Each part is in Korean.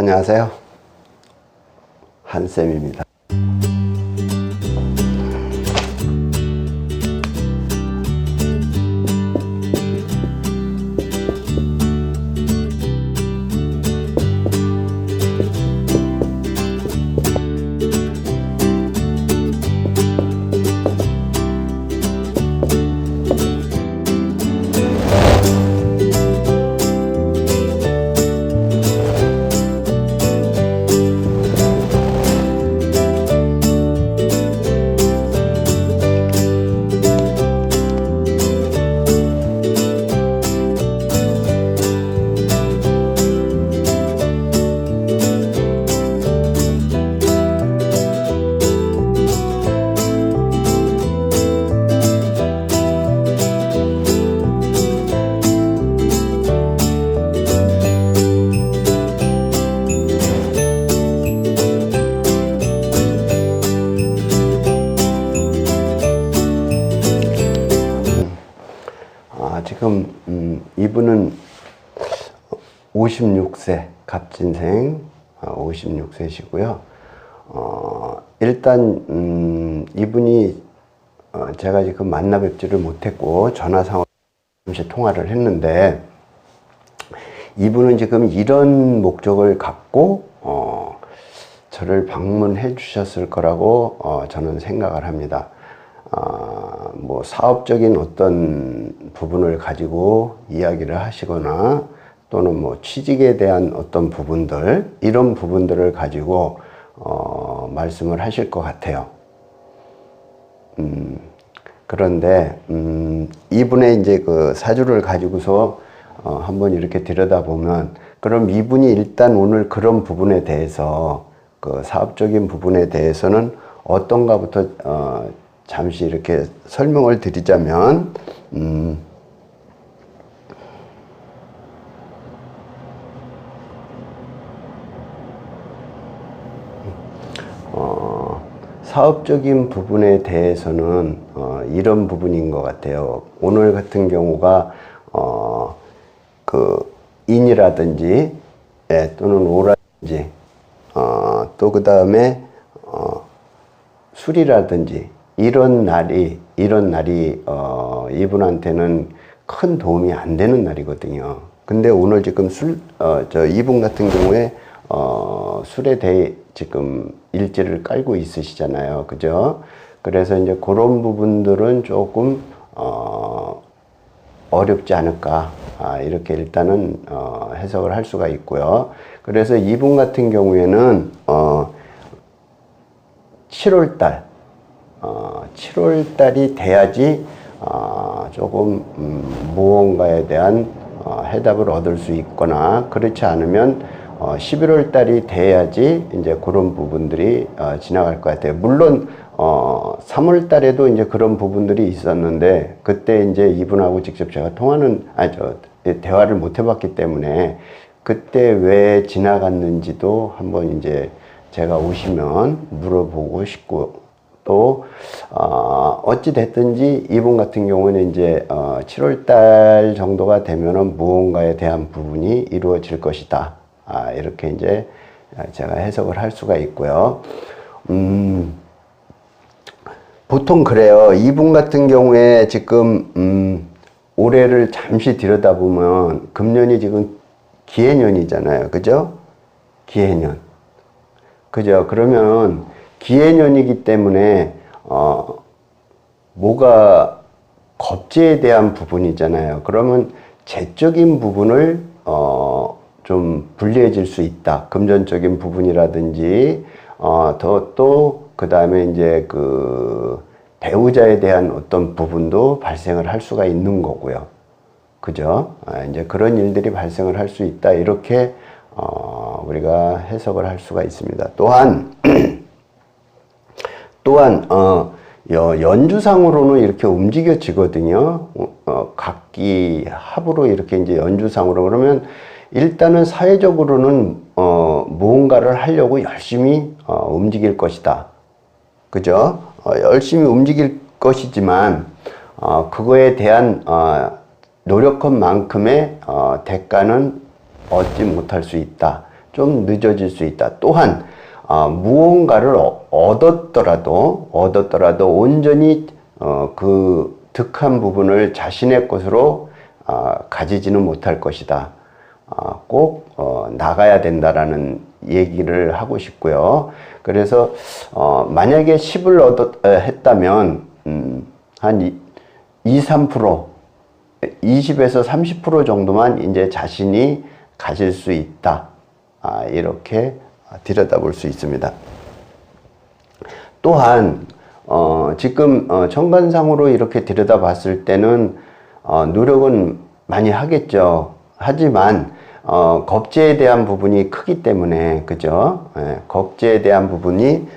안녕하세요. 한쌤입니다. 지금 이분은 56세 갑진생 56세시고요. 일단 이분이 제가 지금 만나 뵙지를 못했고 전화상으로 잠시 통화를 했는데, 이분은 지금 이런 목적을 갖고 저를 방문해 주셨을 거라고 저는 생각을 합니다. 뭐 사업적인 어떤 부분을 가지고 이야기를 하시거나, 또는 뭐 취직에 대한 어떤 부분들, 이런 부분들을 가지고 말씀을 하실 것 같아요. 그런데 이분의 이제 그 사주를 가지고서 한번 이렇게 들여다보면, 그럼 이분이 일단 오늘 그런 부분에 대해서, 그 사업적인 부분에 대해서는 어떤가부터 잠시 이렇게 설명을 드리자면, 사업적인 부분에 대해서는 이런 부분인 것 같아요. 오늘 같은 경우가 그 인이라든지 또는 오라든지 또 그 다음에 술이라든지 이런 날이 이분한테는 큰 도움이 안 되는 날이거든요. 근데 오늘 지금 이분 같은 경우에 술에 대해 지금 일지를 깔고 있으시잖아요. 그죠? 그래서 이제 그런 부분들은 조금 어렵지 않을까, 이렇게 일단은 해석을 할 수가 있고요. 그래서 이분 같은 경우에는 7월달이 돼야지 조금 무언가에 대한 해답을 얻을 수 있거나, 그렇지 않으면 11월 달이 돼야지 이제 그런 부분들이 지나갈 것 같아요. 물론 3월 달에도 이제 그런 부분들이 있었는데, 그때 이제 이분하고 직접 제가 대화를 못 해봤기 때문에 그때 왜 지나갔는지도 한번 이제 제가 오시면 물어보고 싶고, 또 어찌 됐든지 이분 같은 경우는 이제 7월 달 정도가 되면은 무언가에 대한 부분이 이루어질 것이다. 이렇게 이제 제가 해석을 할 수가 있고요. 보통 그래요. 이분 같은 경우에 지금 올해를 잠시 들여다보면 금년이 지금 기해년이잖아요. 그죠? 기해년. 그죠? 그러면 기해년이기 때문에 뭐가 겁재에 대한 부분이잖아요. 그러면 재적인 부분을 좀 불리해질 수 있다. 금전적인 부분이라든지 또 그 다음에 이제 그 배우자에 대한 어떤 부분도 발생을 할 수가 있는 거고요. 그죠? 이제 그런 일들이 발생을 할 수 있다. 이렇게 우리가 해석을 할 수가 있습니다. 또한 연주상으로는 이렇게 움직여지거든요. 각기 합으로 이렇게 이제 연주상으로. 그러면 일단은 사회적으로는 무언가를 하려고 열심히 움직일 것이다. 그죠? 열심히 움직일 것이지만 그거에 대한 노력한 만큼의 대가는 얻지 못할 수 있다. 좀 늦어질 수 있다. 또한 무언가를 얻었더라도 온전히 그 득한 부분을 자신의 것으로 가지지는 못할 것이다. 꼭 나가야 된다라는 얘기를 하고 싶고요. 그래서 만약에 10을 했다면 한 2~3%, 20에서 30% 정도만 이제 자신이 가질 수 있다. 이렇게 들여다볼 수 있습니다. 또한 지금 천간상으로 이렇게 들여다봤을 때는 노력은 많이 하겠죠. 하지만 겁재에 대한 부분이 크기 때문에, 그죠? 예, 겁재에 대한 부분이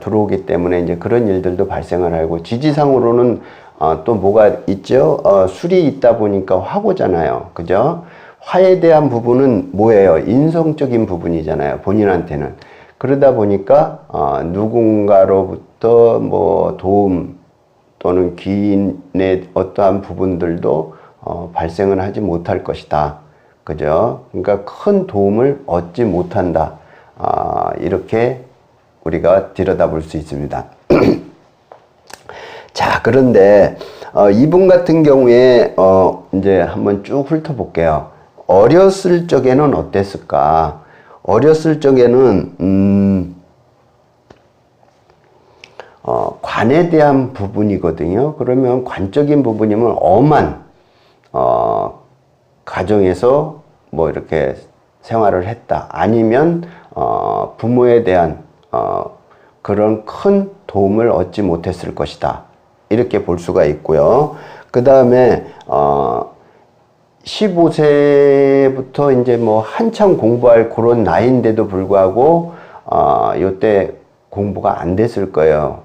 들어오기 때문에 이제 그런 일들도 발생을 하고, 지지상으로는 또 뭐가 있죠? 술이 있다 보니까 화고잖아요. 그죠? 화에 대한 부분은 뭐예요? 인성적인 부분이잖아요. 본인한테는. 그러다 보니까 누군가로부터 뭐 도움 또는 귀인의 어떠한 부분들도 발생을 하지 못할 것이다. 그죠? 그러니까 큰 도움을 얻지 못한다. 이렇게 우리가 들여다볼 수 있습니다. 자, 그런데 이분 같은 경우에 이제 한번 쭉 훑어볼게요. 어렸을 적에는 어땠을까? 어렸을 적에는 관에 대한 부분이거든요. 그러면 관적인 부분이면 엄한 가정에서 뭐 이렇게 생활을 했다. 아니면 부모에 대한 그런 큰 도움을 얻지 못했을 것이다. 이렇게 볼 수가 있고요. 그 다음에 15세부터 이제 뭐 한참 공부할 그런 나이인데도 불구하고 요때 공부가 안 됐을 거예요.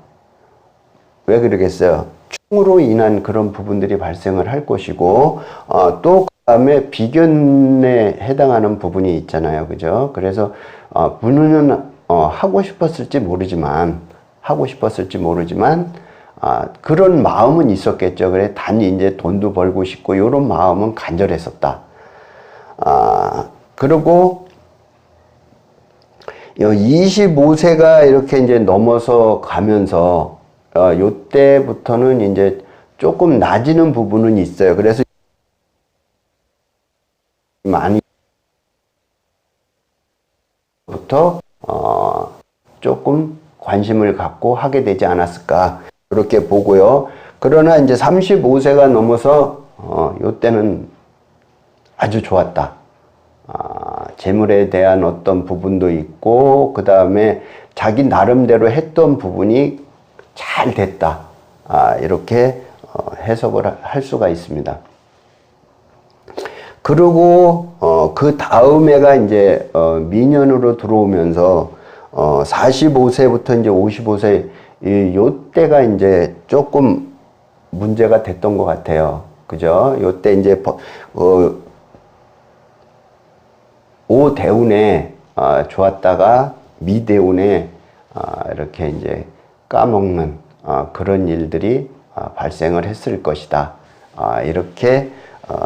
왜 그러겠어요? 충으로 인한 그런 부분들이 발생을 할 것이고, 또 그다음에 비견에 해당하는 부분이 있잖아요. 그죠? 그래서 분은 하고 싶었을지 모르지만 그런 마음은 있었겠죠. 그래, 단지 이제 돈도 벌고 싶고, 이런 마음은 간절했었다. 그리고 25세가 이렇게 이제 넘어서 가면서, 요때부터는 이제 조금 낮아지는 부분은 있어요. 그래서 많이 부터 조금 관심을 갖고 하게 되지 않았을까, 그렇게 보고요. 그러나 이제 35세가 넘어서 요때는 아주 좋았다. 재물에 대한 어떤 부분도 있고, 그 다음에 자기 나름대로 했던 부분이 잘 됐다. 이렇게 해석을 할 수가 있습니다. 그리고 그 다음 해가 이제 미년으로 들어오면서 45세부터 이제 55세 요때가 이제 조금 문제가 됐던 것 같아요. 그죠? 요때 이제 오대운에 좋았다가 미대운에 이렇게 이제 까먹는 그런 일들이 발생을 했을 것이다. 이렇게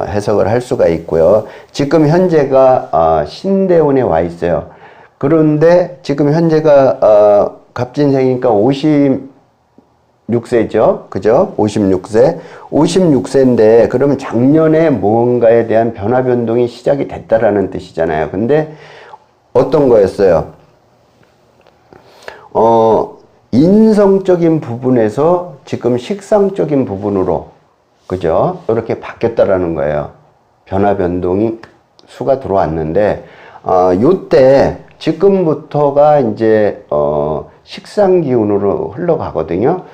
해석을 할 수가 있고요. 지금 현재가 신대운에 와 있어요. 그런데 지금 현재가 갑진생이니까 56세죠. 그죠? 56세. 56세인데, 그러면 작년에 무언가에 대한 변화 변동이 시작이 됐다라는 뜻이잖아요. 근데 어떤 거였어요? 인성적인 부분에서 지금 식상적인 부분으로, 그죠? 이렇게 바뀌었다라는 거예요. 변화 변동이 수가 들어왔는데, 요때 지금부터가 이제 식상 기운으로 흘러가거든요.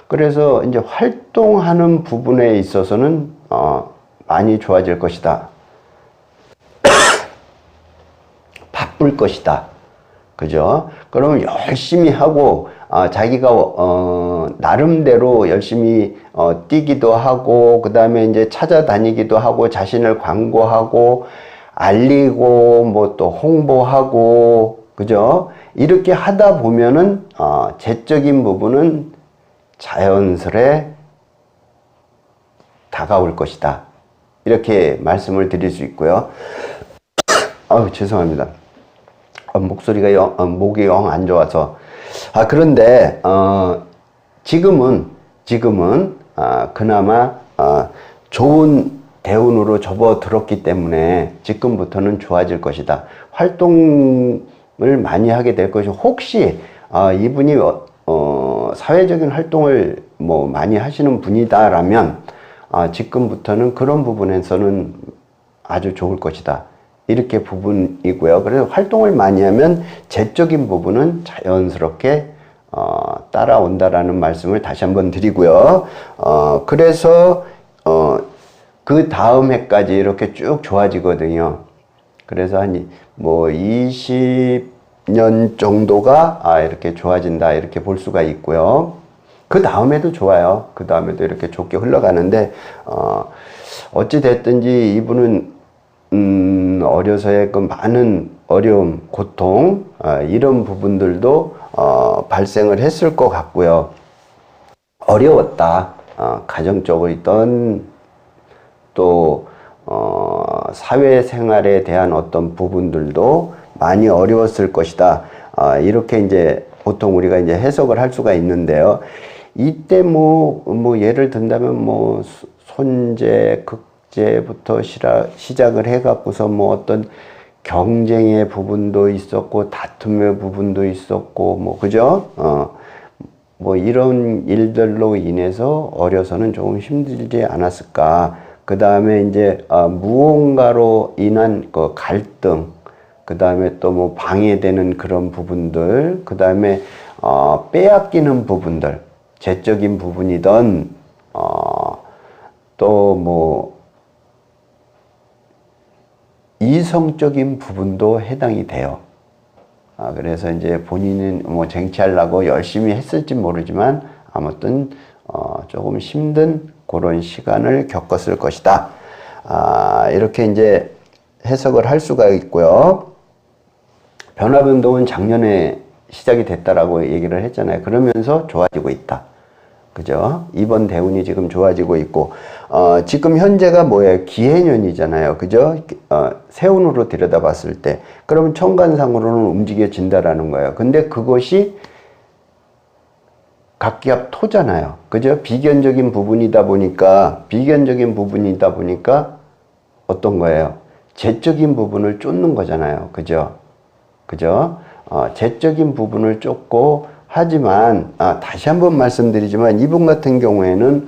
그래서 이제 활동하는 부분에 있어서는 많이 좋아질 것이다. 바쁠 것이다. 그죠? 그러면 열심히 하고 자기가 나름대로 열심히 뛰기도 하고, 그 다음에 이제 찾아다니기도 하고, 자신을 광고하고 알리고 뭐 또 홍보하고, 그죠? 이렇게 하다 보면은 재적인 부분은 자연스레 다가올 것이다. 이렇게 말씀을 드릴 수 있고요. 죄송합니다. 목이 영 안 좋아서. 그런데, 지금은, 그나마, 좋은 대운으로 접어들었기 때문에 지금부터는 좋아질 것이다. 활동을 많이 하게 될 것이고, 혹시, 이분이, 사회적인 활동을 뭐 많이 하시는 분이다라면, 지금부터는 그런 부분에서는 아주 좋을 것이다. 이렇게 부분이고요. 그래서 활동을 많이 하면 재적인 부분은 자연스럽게 따라온다라는 말씀을 다시 한번 드리고요. 그래서 그 다음 해까지 이렇게 쭉 좋아지거든요. 그래서 한 뭐 20년 정도가 이렇게 좋아진다 이렇게 볼 수가 있고요. 그 다음에도 좋아요. 그 다음에도 이렇게 좋게 흘러가는데 어찌 됐든지 이분은 어려서의 그 많은 어려움, 고통 이런 부분들도 발생을 했을 것 같고요. 어려웠다. 가정적이든 또 사회생활에 대한 어떤 부분들도 많이 어려웠을 것이다. 이렇게 이제 보통 우리가 이제 해석을 할 수가 있는데요. 이때 뭐 예를 든다면 뭐 손재, 극재부터 시작을 해갖고서 뭐 어떤 경쟁의 부분도 있었고 다툼의 부분도 있었고 뭐 그죠? 뭐 이런 일들로 인해서 어려서는 조금 힘들지 않았을까. 그 다음에 이제 무언가로 인한 그 갈등, 그 다음에 또 뭐 방해되는 그런 부분들, 그 다음에 빼앗기는 부분들, 재적인 부분이든 또 뭐 이성적인 부분도 해당이 돼요. 그래서 이제 본인은 뭐 쟁취하려고 열심히 했을지 모르지만 아무튼 조금 힘든 그런 시간을 겪었을 것이다. 이렇게 이제 해석을 할 수가 있고요. 변화변동은 작년에 시작이 됐다라고 얘기를 했잖아요. 그러면서 좋아지고 있다. 그죠? 이번 대운이 지금 좋아지고 있고, 지금 현재가 뭐예요? 기해년이잖아요. 그죠? 세운으로 들여다봤을 때. 그러면 천간상으로는 움직여진다라는 거예요. 근데 그것이 각기압 토잖아요. 그죠? 비견적인 부분이다 보니까 어떤 거예요? 재적인 부분을 쫓는 거잖아요. 그죠? 재적인 부분을 쫓고, 하지만, 다시 한번 말씀드리지만, 이분 같은 경우에는,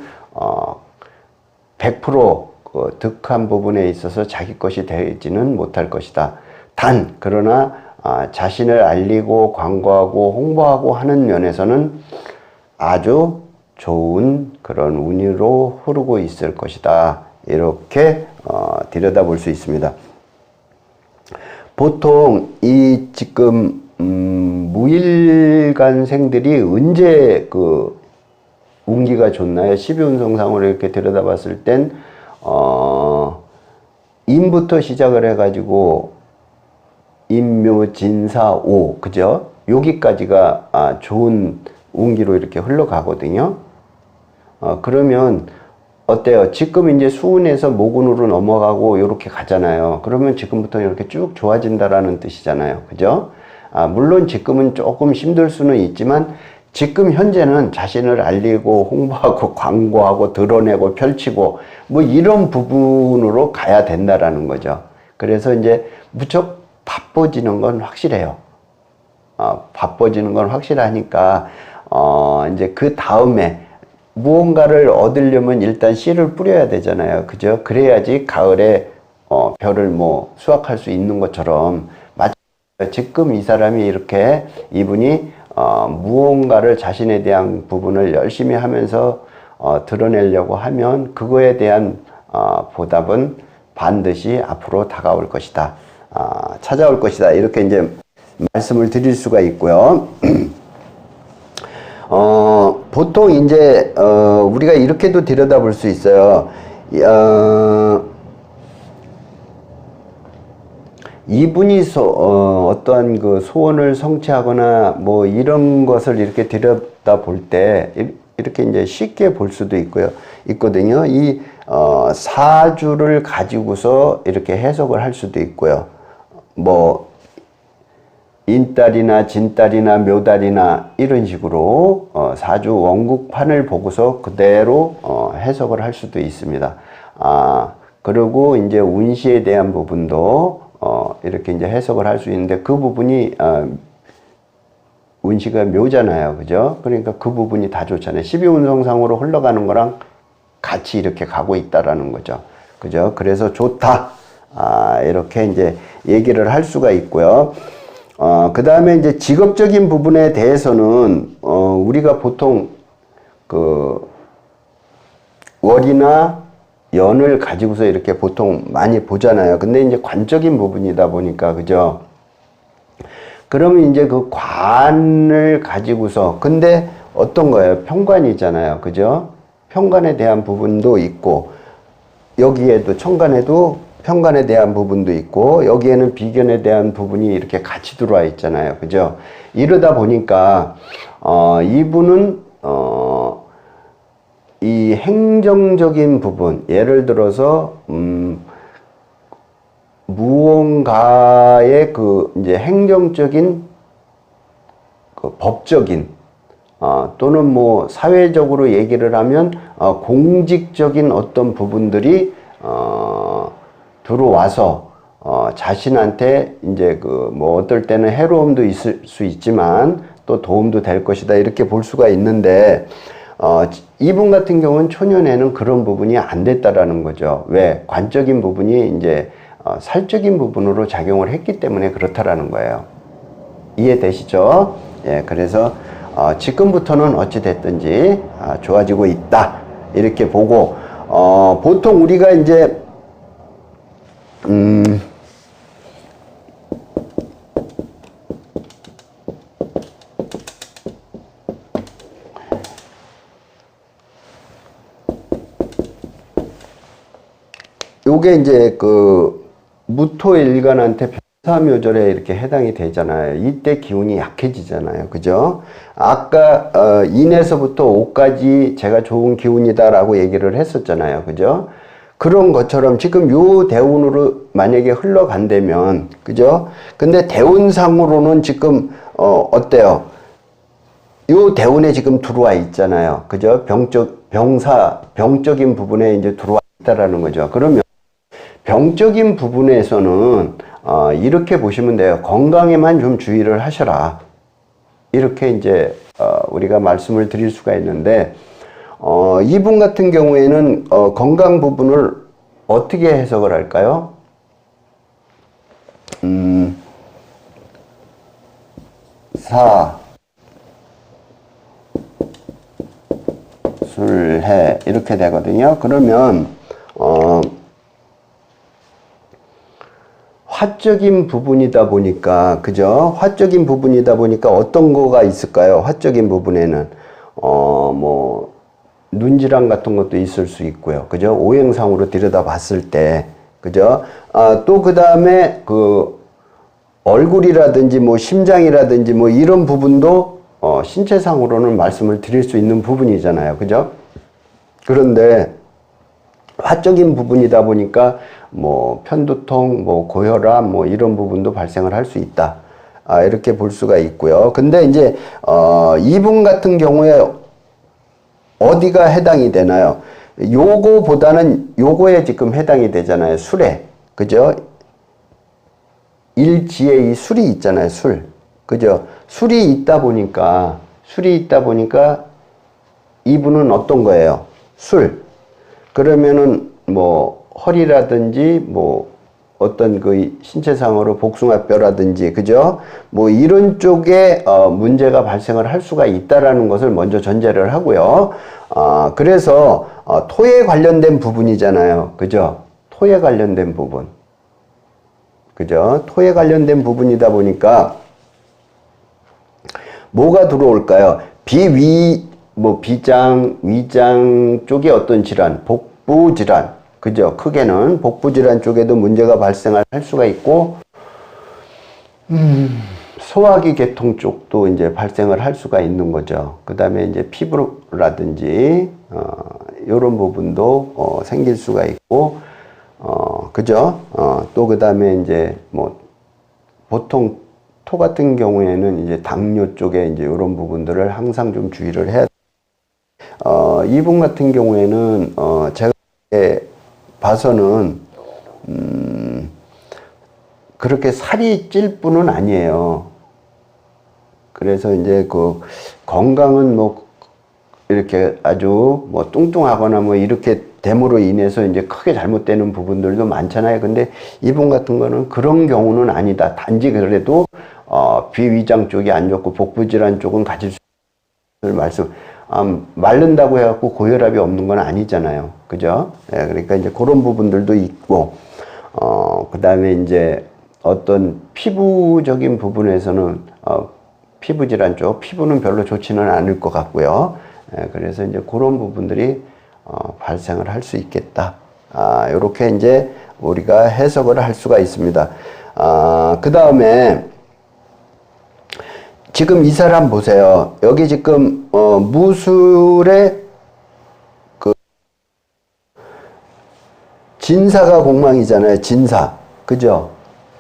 100% 득한 부분에 있어서 자기 것이 되지는 못할 것이다. 그러나, 자신을 알리고, 광고하고, 홍보하고 하는 면에서는 아주 좋은 그런 운으로 흐르고 있을 것이다. 이렇게 들여다볼 수 있습니다. 보통 이 지금 무일간생들이 언제 그 운기가 좋나요? 12운성상으로 이렇게 들여다봤을 땐 임부터 시작을 해가지고 임묘진사오, 그죠? 여기까지가 좋은 운기로 이렇게 흘러가거든요. 그러면 어때요? 지금 이제 수운에서 모군으로 넘어가고 이렇게 가잖아요. 그러면 지금부터 이렇게 쭉 좋아진다라는 뜻이잖아요. 그죠? 물론 지금은 조금 힘들 수는 있지만 지금 현재는 자신을 알리고 홍보하고 광고하고 드러내고 펼치고 뭐 이런 부분으로 가야 된다라는 거죠. 그래서 이제 무척 바빠지는 건 확실해요. 바빠지는 건 확실하니까 이제 그 다음에 무언가를 얻으려면 일단 씨를 뿌려야 되잖아요. 그죠? 그래야지 가을에 벼를 뭐 수확할 수 있는 것처럼 지금 이 사람이 이렇게 이분이 무언가를 자신에 대한 부분을 열심히 하면서 드러내려고 하면 그거에 대한 보답은 반드시 앞으로 다가올 것이다. 찾아올 것이다. 이렇게 이제 말씀을 드릴 수가 있고요. 보통 이제 우리가 이렇게도 들여다볼 수 있어요. 이분이 어떠한 그 소원을 성취하거나 뭐 이런 것을 이렇게 들여다볼 때 이렇게 이제 쉽게 볼 수도 있거든요. 이 사주를 가지고서 이렇게 해석을 할 수도 있고요. 뭐 인달이나 진달이나 묘달이나 이런 식으로 사주 원국판을 보고서 그대로 해석을 할 수도 있습니다. 그리고 이제 운시에 대한 부분도 이렇게 이제 해석을 할 수 있는데 그 부분이 운시가 묘잖아요. 그죠? 그러니까 그 부분이 다 좋잖아요. 12운성상으로 흘러가는 거랑 같이 이렇게 가고 있다라는 거죠. 그죠? 그래서 좋다. 이렇게 이제 얘기를 할 수가 있고요. 그 다음에 이제 직업적인 부분에 대해서는, 우리가 보통 그 월이나 연을 가지고서 이렇게 보통 많이 보잖아요. 근데 이제 관적인 부분이다 보니까, 그죠? 그러면 이제 그 관을 가지고서, 근데 어떤 거예요? 평관이잖아요. 그죠? 평관에 대한 부분도 있고, 여기에도 천간에도 평관에 대한 부분도 있고, 여기에는 비견에 대한 부분이 이렇게 같이 들어와 있잖아요. 그죠? 이러다 보니까, 이분은, 이 행정적인 부분, 예를 들어서, 무언가의 그, 이제 행정적인, 그 법적인, 또는 뭐, 사회적으로 얘기를 하면, 공직적인 어떤 부분들이, 들어와서, 자신한테 이제 그, 뭐, 어떨 때는 해로움도 있을 수 있지만, 또 도움도 될 것이다. 이렇게 볼 수가 있는데, 이분 같은 경우는 초년에는 그런 부분이 안 됐다라는 거죠. 왜? 관적인 부분이 이제 살적인 부분으로 작용을 했기 때문에 그렇다라는 거예요. 이해되시죠? 예, 그래서 지금부터는 어찌 됐든지 좋아지고 있다. 이렇게 보고 보통 우리가 이제 요게 이제 그 무토일간한테 병사묘절에 이렇게 해당이 되잖아요. 이때 기운이 약해지잖아요. 그죠? 아까 인에서부터 오까지 제가 좋은 기운이다라고 얘기를 했었잖아요. 그죠? 그런 것처럼 지금 요 대운으로 만약에 흘러간다면, 그죠? 근데 대운상으로는 지금 어때요? 요 대운에 지금 들어와 있잖아요. 그죠? 병적인 부분에 이제 들어와 있다라는 거죠. 그러면 병적인 부분에서는 이렇게 보시면 돼요. 건강에만 좀 주의를 하셔라. 이렇게 이제 우리가 말씀을 드릴 수가 있는데 이분 같은 경우에는 건강 부분을 어떻게 해석을 할까요? 사, 술, 해 이렇게 되거든요. 그러면 화적인 부분이다 보니까, 그죠? 화적인 부분이다 보니까 어떤 거가 있을까요? 화적인 부분에는, 뭐, 눈질환 같은 것도 있을 수 있고요. 그죠? 오행상으로 들여다 봤을 때, 그죠? 또 그 다음에 그, 얼굴이라든지 뭐, 심장이라든지 뭐, 이런 부분도, 신체상으로는 말씀을 드릴 수 있는 부분이잖아요. 그죠? 그런데, 화적인 부분이다 보니까 뭐 편두통, 뭐 고혈압, 뭐 이런 부분도 발생을 할 수 있다. 이렇게 볼 수가 있고요. 근데 이제 이분 같은 경우에 어디가 해당이 되나요? 요거보다는 요거에 지금 해당이 되잖아요. 술에. 그죠? 일지에 이 술이 있잖아요. 술. 그죠? 술이 있다 보니까 이분은 어떤 거예요? 술. 그러면은 뭐 허리라든지 뭐 어떤 그 신체상으로 복숭아뼈라든지 그죠? 뭐 이런 쪽에 문제가 발생을 할 수가 있다라는 것을 먼저 전제를 하고요. 그래서 토에 관련된 부분이잖아요. 그죠? 토에 관련된 부분. 그죠? 토에 관련된 부분이다 보니까 뭐가 들어올까요? 비장, 위장 쪽에 어떤 질환, 복부 질환, 그죠? 크게는 복부 질환 쪽에도 문제가 발생할 수가 있고, 소화기 계통 쪽도 이제 발생을 할 수가 있는 거죠. 그 다음에 이제 피부라든지, 요런 부분도, 생길 수가 있고, 그죠? 또 그 다음에 이제 뭐, 보통 토 같은 경우에는 이제 당뇨 쪽에 이제 이런 부분들을 항상 좀 주의를 해야 이분 같은 경우에는 제가 봐서는 그렇게 살이 찔 분은 아니에요. 그래서 이제 그 건강은 뭐 이렇게 아주 뭐 뚱뚱하거나 뭐 이렇게 됨으로 인해서 이제 크게 잘못되는 부분들도 많잖아요. 근데 이분 같은 거는 그런 경우는 아니다. 단지 그래도 비위장 쪽이 안 좋고 복부 질환 쪽은 가질 수 있는 말씀. 마른다고 해갖고 고혈압이 없는 건 아니잖아요. 그죠? 예, 그러니까 이제 그런 부분들도 있고, 그 다음에 이제 어떤 피부적인 부분에서는, 피부 질환 쪽, 피부는 별로 좋지는 않을 것 같고요. 예, 그래서 이제 그런 부분들이, 발생을 할 수 있겠다. 요렇게 이제 우리가 해석을 할 수가 있습니다. 그 다음에, 지금 이 사람 보세요. 여기 지금 무술의 그 진사가 공망이잖아요. 진사. 그죠?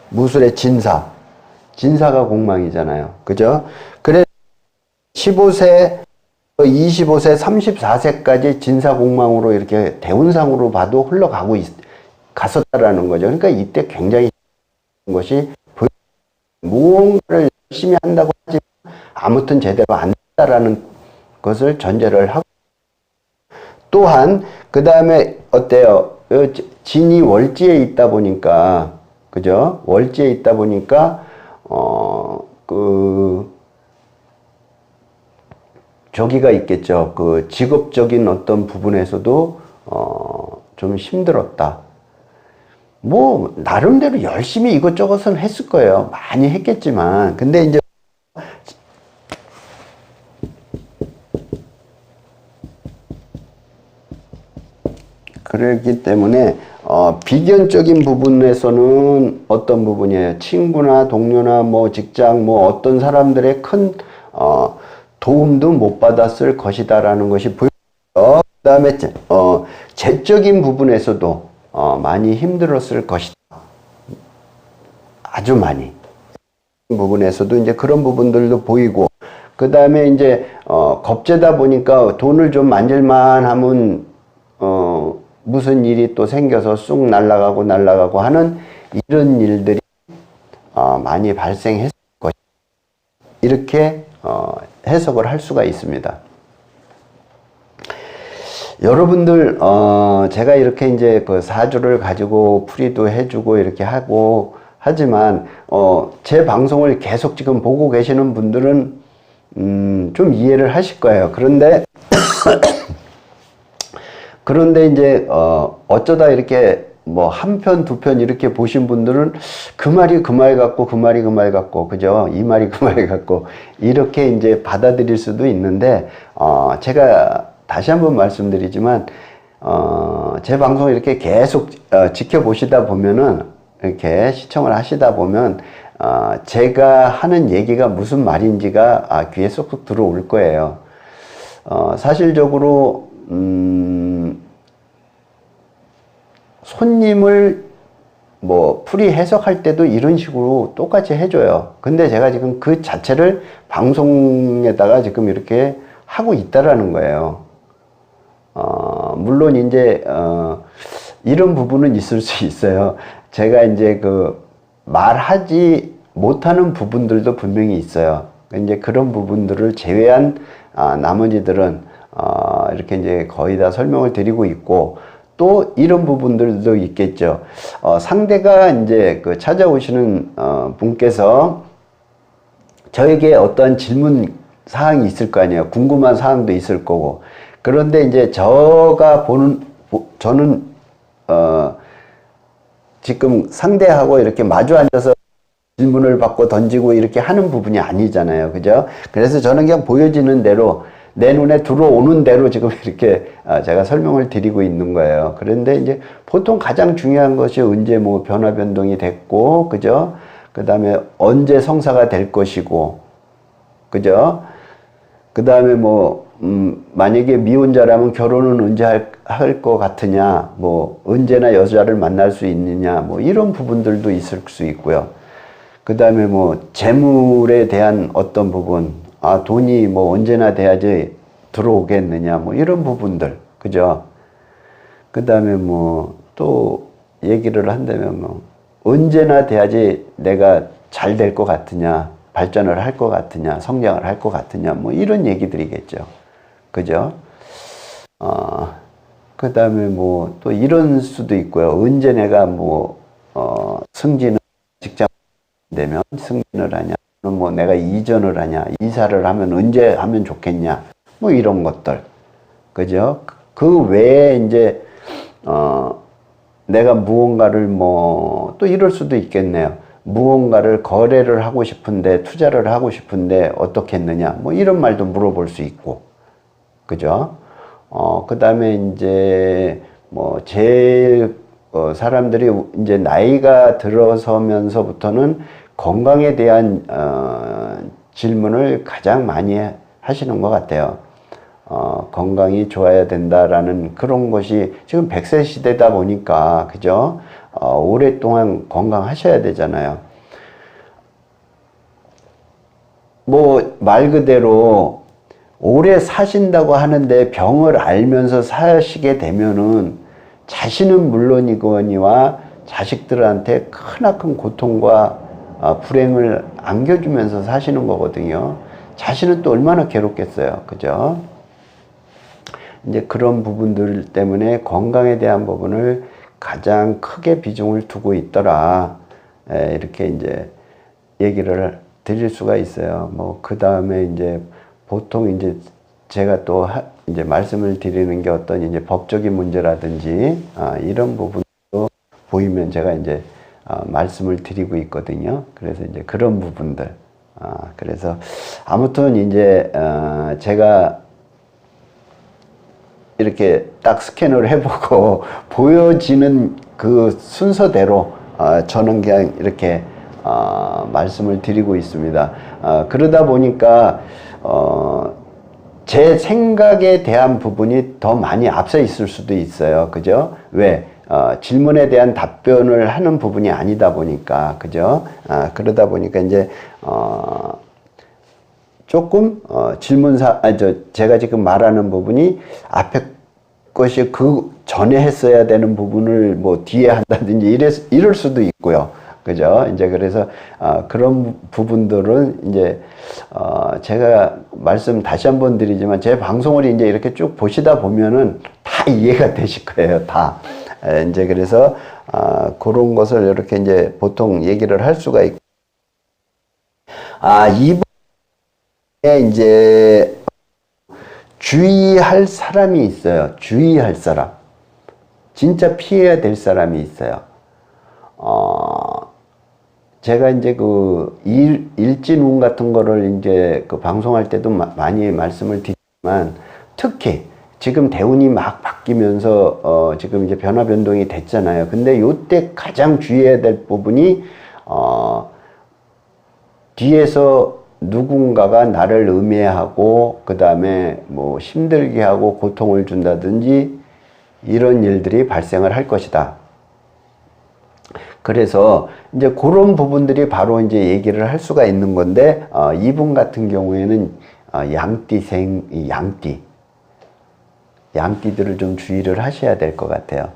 무술의 진사가 공망이잖아요. 그죠? 그래서 15세, 25세, 34세까지 진사 공망으로 이렇게 대운상으로 봐도 흘러가고 갔었다라는 거죠. 그러니까 이때 굉장히 것이 무언가를 열심히 한다고 하지만 아무튼 제대로 안 된다라는 것을 전제를 하고, 또한 그 다음에 어때요? 진이 월지에 있다 보니까, 그죠? 월지에 있다 보니까 저기가 있겠죠. 그 직업적인 어떤 부분에서도 좀 힘들었다. 뭐 나름대로 열심히 이것저것은 했을 거예요. 많이 했겠지만. 근데 이제 그렇기 때문에 비견적인 부분에서는 어떤 부분이에요? 친구나 동료나 뭐 직장 뭐 어떤 사람들의 큰 도움도 못 받았을 것이다라는 것이 보여요. 그 다음에 재적인 부분에서도 많이 힘들었을 것이다. 아주 많이. 부분에서도 이제 그런 부분들도 보이고, 그 다음에 이제 겁재다 보니까 돈을 좀 만질만 하면 무슨 일이 또 생겨서 쑥 날아가고 하는 이런 일들이 많이 발생했을 것이다. 이렇게 해석을 할 수가 있습니다. 여러분들, 제가 이렇게 이제 그 사주를 가지고 풀이도 해주고 이렇게 하고 하지만, 제 방송을 계속 지금 보고 계시는 분들은, 좀 이해를 하실 거예요. 그런데 이제, 어쩌다 이렇게 뭐 한 편, 두 편 이렇게 보신 분들은 그 말이 그 말 같고, 그 말이 그 말 같고, 그죠? 이 말이 그 말 같고, 이렇게 이제 받아들일 수도 있는데, 제가 다시 한번 말씀드리지만, 제 방송을 이렇게 계속 지켜보시다 보면은, 이렇게 시청을 하시다 보면, 제가 하는 얘기가 무슨 말인지가 귀에 쏙쏙 들어올 거예요. 사실적으로, 손님을 뭐 풀이 해석할 때도 이런 식으로 똑같이 해줘요. 근데 제가 지금 그 자체를 방송에다가 지금 이렇게 하고 있다라는 거예요. 물론 이제 이런 부분은 있을 수 있어요. 제가 이제 그 말하지 못하는 부분들도 분명히 있어요. 이제 그런 부분들을 제외한 나머지들은 이렇게 이제 거의 다 설명을 드리고 있고, 또 이런 부분들도 있겠죠. 상대가 이제 그 찾아오시는 분께서 저에게 어떠한 질문 사항이 있을 거 아니에요. 궁금한 사항도 있을 거고. 그런데 이제 저는 지금 상대하고 이렇게 마주 앉아서 질문을 받고 던지고 이렇게 하는 부분이 아니잖아요. 그죠? 그래서 저는 그냥 보여지는 대로, 내 눈에 들어오는 대로 지금 이렇게 제가 설명을 드리고 있는 거예요. 그런데 이제 보통 가장 중요한 것이 언제 뭐 변화 변동이 됐고, 그죠? 그 다음에 언제 성사가 될 것이고, 그죠? 그 다음에 뭐, 만약에 미혼자라면 결혼은 언제 할 것 같으냐, 뭐, 언제나 여자를 만날 수 있느냐, 뭐, 이런 부분들도 있을 수 있고요. 그 다음에 뭐 재물에 대한 어떤 부분, 아, 돈이 뭐 언제나 돼야지 들어오겠느냐, 뭐 이런 부분들, 그죠? 그 다음에 뭐 또 얘기를 한다면 뭐 언제나 돼야지 내가 잘 될 것 같으냐, 발전을 할 것 같으냐, 성장을 할 것 같으냐, 뭐 이런 얘기들이겠죠. 그죠? 그 다음에 뭐 또 이런 수도 있고요. 언제 내가 뭐, 승진을, 직장 되면 승진을 하냐, 뭐 내가 이전을 하냐, 이사를 하면 언제 하면 좋겠냐, 뭐 이런 것들. 그죠? 그 외에 이제, 내가 무언가를 뭐, 또 이럴 수도 있겠네요. 무언가를 거래를 하고 싶은데, 투자를 하고 싶은데, 어떻게 했느냐, 뭐 이런 말도 물어볼 수 있고. 그죠? 그 다음에 이제, 뭐, 제일, 사람들이 이제 나이가 들어서면서부터는 건강에 대한, 질문을 가장 많이 하시는 것 같아요. 건강이 좋아야 된다라는 그런 것이 지금 100세 시대다 보니까, 그죠? 오랫동안 건강하셔야 되잖아요. 뭐, 말 그대로 오래 사신다고 하는데 병을 알면서 사시게 되면은 자신은 물론이거니와 자식들한테 크나큰 고통과 불행을 안겨주면서 사시는 거거든요. 자신은 또 얼마나 괴롭겠어요. 그죠? 이제 그런 부분들 때문에 건강에 대한 부분을 가장 크게 비중을 두고 있더라. 이렇게 이제 얘기를 드릴 수가 있어요. 뭐, 그 다음에 이제 보통 이제 제가 또 이제 말씀을 드리는 게 어떤 이제 법적인 문제라든지, 이런 부분도 보이면 제가 이제, 말씀을 드리고 있거든요. 그래서 이제 그런 부분들. 그래서 아무튼 이제, 제가 이렇게 딱 스캔을 해보고 보여지는 그 순서대로 저는 그냥 이렇게 말씀을 드리고 있습니다. 그러다 보니까 제 생각에 대한 부분이 더 많이 앞서 있을 수도 있어요. 그죠? 왜? 질문에 대한 답변을 하는 부분이 아니다 보니까, 그죠? 그러다 보니까 이제 조금 제가 지금 말하는 부분이 앞에 것이 그 전에 했어야 되는 부분을 뭐 뒤에 한다든지 이럴 수도 있고요. 그죠? 이제 그래서 그런 부분들은 이제 제가 말씀 다시 한번 드리지만 제 방송을 이제 이렇게 쭉 보시다 보면은 다 이해가 되실 거예요. 다. 이제 그래서 그런 것을 이렇게 이제 보통 얘기를 할 수가 있고, 이번에 이제 주의할 사람이 있어요. 주의할 사람. 진짜 피해야 될 사람이 있어요. 제가 이제 그 일진운 같은 거를 이제 그 방송할 때도 많이 말씀을 드리지만, 특히 지금 대운이 막 바뀌면서 지금 이제 변화 변동이 됐잖아요. 근데 요때 가장 주의해야 될 부분이 뒤에서 누군가가 나를 음해하고 그 다음에 뭐 힘들게 하고 고통을 준다든지 이런 일들이 발생을 할 것이다. 그래서 이제 그런 부분들이 바로 이제 얘기를 할 수가 있는 건데, 이분 같은 경우에는 양띠들을 좀 주의를 하셔야 될 것 같아요.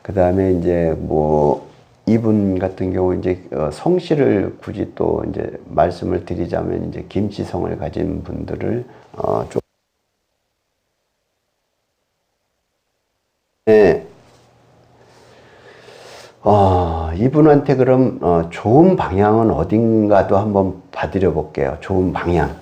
그 다음에 이제 뭐 이분 같은 경우 이제 성씨를 굳이 또 이제 말씀을 드리자면 이제 김씨성을 가진 분들을 좀 네. 이분한테 그럼 좋은 방향은 어딘가도 한번 봐드려 볼게요. 좋은 방향.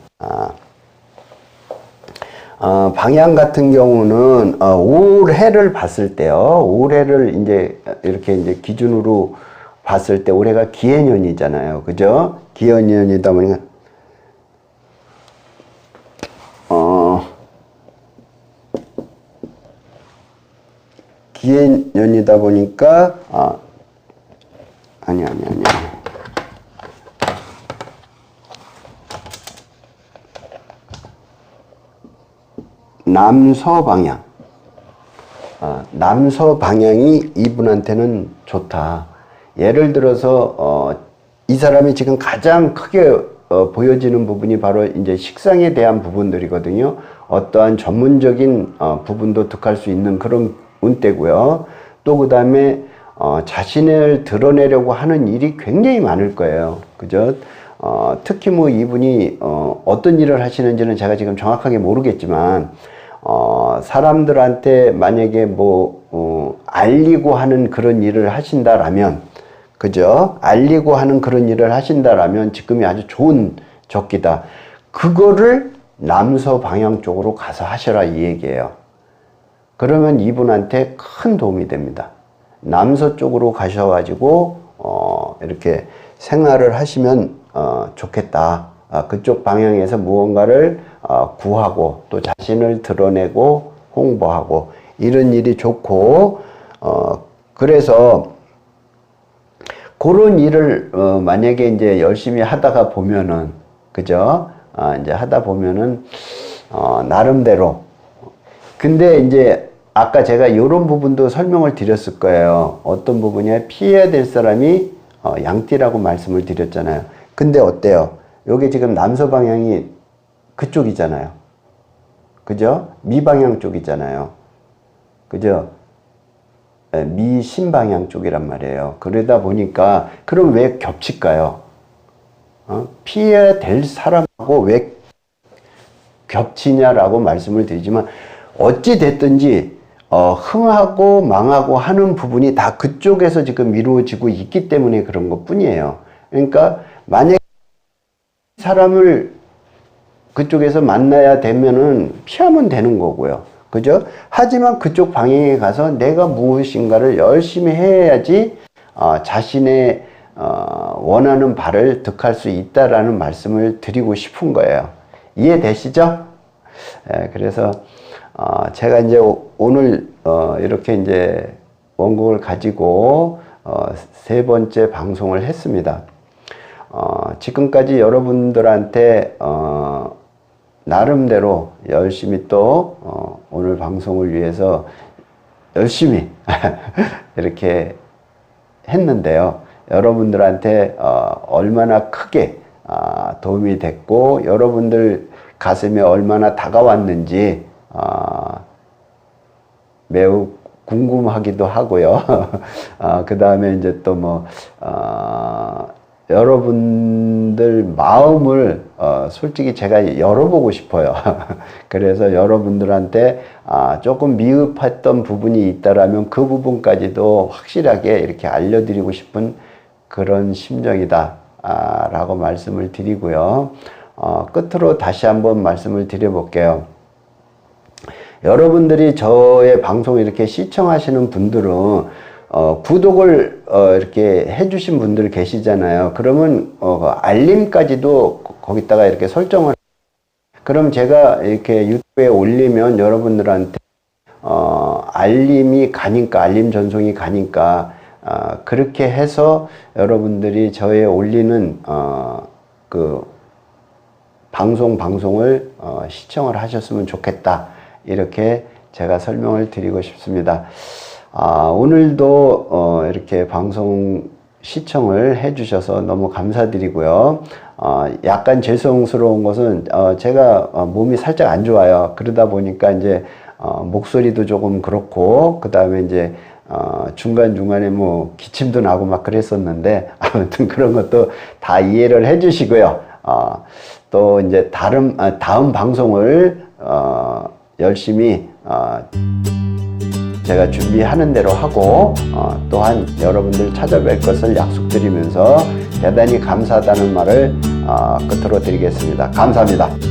방향 같은 경우는 올해를 봤을 때요. 올해를 이제 이렇게 이제 기준으로 봤을 때 올해가 기해년이잖아요. 그죠? 기해년이다 보니까 기해년이다 보니까 아니. 남서 방향. 남서 방향이 이분한테는 좋다. 예를 들어서 이 사람이 지금 가장 크게 보여지는 부분이 바로 이제 식상에 대한 부분들이거든요. 어떠한 전문적인 부분도 득할 수 있는 그런 운대고요. 또 그 다음에 자신을 드러내려고 하는 일이 굉장히 많을 거예요. 그죠? 특히 뭐 이분이 어떤 일을 하시는지는 제가 지금 정확하게 모르겠지만 사람들한테 만약에 뭐 알리고 하는 그런 일을 하신다라면, 그죠? 알리고 하는 그런 일을 하신다라면 지금이 아주 좋은 적기다. 그거를 남서 방향 쪽으로 가서 하셔라 이 얘기예요. 그러면 이분한테 큰 도움이 됩니다. 남서 쪽으로 가셔가지고 이렇게 생활을 하시면 좋겠다. 그쪽 방향에서 무언가를 구하고 또 자신을 드러내고 홍보하고 이런 일이 좋고, 그래서 그런 일을 만약에 이제 열심히 하다가 보면은, 그죠? 이제 하다 보면은 나름대로. 근데 이제 아까 제가 이런 부분도 설명을 드렸을 거예요. 어떤 부분이야? 피해야 될 사람이 양띠라고 말씀을 드렸잖아요. 근데 어때요? 요게 지금 남서 방향이 그쪽이잖아요. 그죠? 미방향 쪽이잖아요. 그죠? 미신 방향 쪽이란 말이에요. 그러다 보니까 그럼 왜 겹칠까요? 피해야 될 사람하고 왜 겹치냐라고 말씀을 드리지만, 어찌 됐든지 흥하고 망하고 하는 부분이 다 그쪽에서 지금 이루어지고 있기 때문에 그런 것 뿐이에요. 그러니까 만약에 사람을 그쪽에서 만나야 되면은 피하면 되는 거고요. 그죠? 하지만 그쪽 방향에 가서 내가 무엇인가를 열심히 해야지 자신의 원하는 바를 득할 수 있다라는 말씀을 드리고 싶은 거예요. 이해되시죠? 그래서 제가 이제 오늘 이렇게 이제 원곡을 가지고 세 번째 방송을 했습니다. 지금까지 여러분들한테 나름대로 열심히 또 오늘 방송을 위해서 열심히 이렇게 했는데요. 여러분들한테 얼마나 크게 도움이 됐고 여러분들 가슴에 얼마나 다가왔는지 매우 궁금하기도 하고요. 그 다음에 이제 또 뭐 여러분들 마음을 솔직히 제가 열어보고 싶어요. 그래서 여러분들한테 조금 미흡했던 부분이 있다라면 그 부분까지도 확실하게 이렇게 알려드리고 싶은 그런 심정이다 라고 말씀을 드리고요. 끝으로 다시 한번 말씀을 드려볼게요. 여러분들이 저의 방송을 이렇게 시청하시는 분들은 구독을 이렇게 해주신 분들 계시잖아요. 그러면 알림까지도 거기다가 이렇게 설정을, 그럼 제가 이렇게 유튜브에 올리면 여러분들한테 알림이 가니까, 알림 전송이 가니까 그렇게 해서 여러분들이 저에 올리는 그 방송을 시청을 하셨으면 좋겠다, 이렇게 제가 설명을 드리고 싶습니다. 오늘도 이렇게 방송 시청을 해주셔서 너무 감사드리고요. 약간 죄송스러운 것은 제가 몸이 살짝 안 좋아요. 그러다 보니까 이제 목소리도 조금 그렇고, 그 다음에 이제 중간중간에 뭐 기침도 나고 막 그랬었는데, 아무튼 그런 것도 다 이해를 해주시고요. 또 이제 다음 방송을 열심히 제가 준비하는 대로 하고 또한 여러분들 찾아뵐 것을 약속드리면서 대단히 감사하다는 말을 끝으로 드리겠습니다. 감사합니다.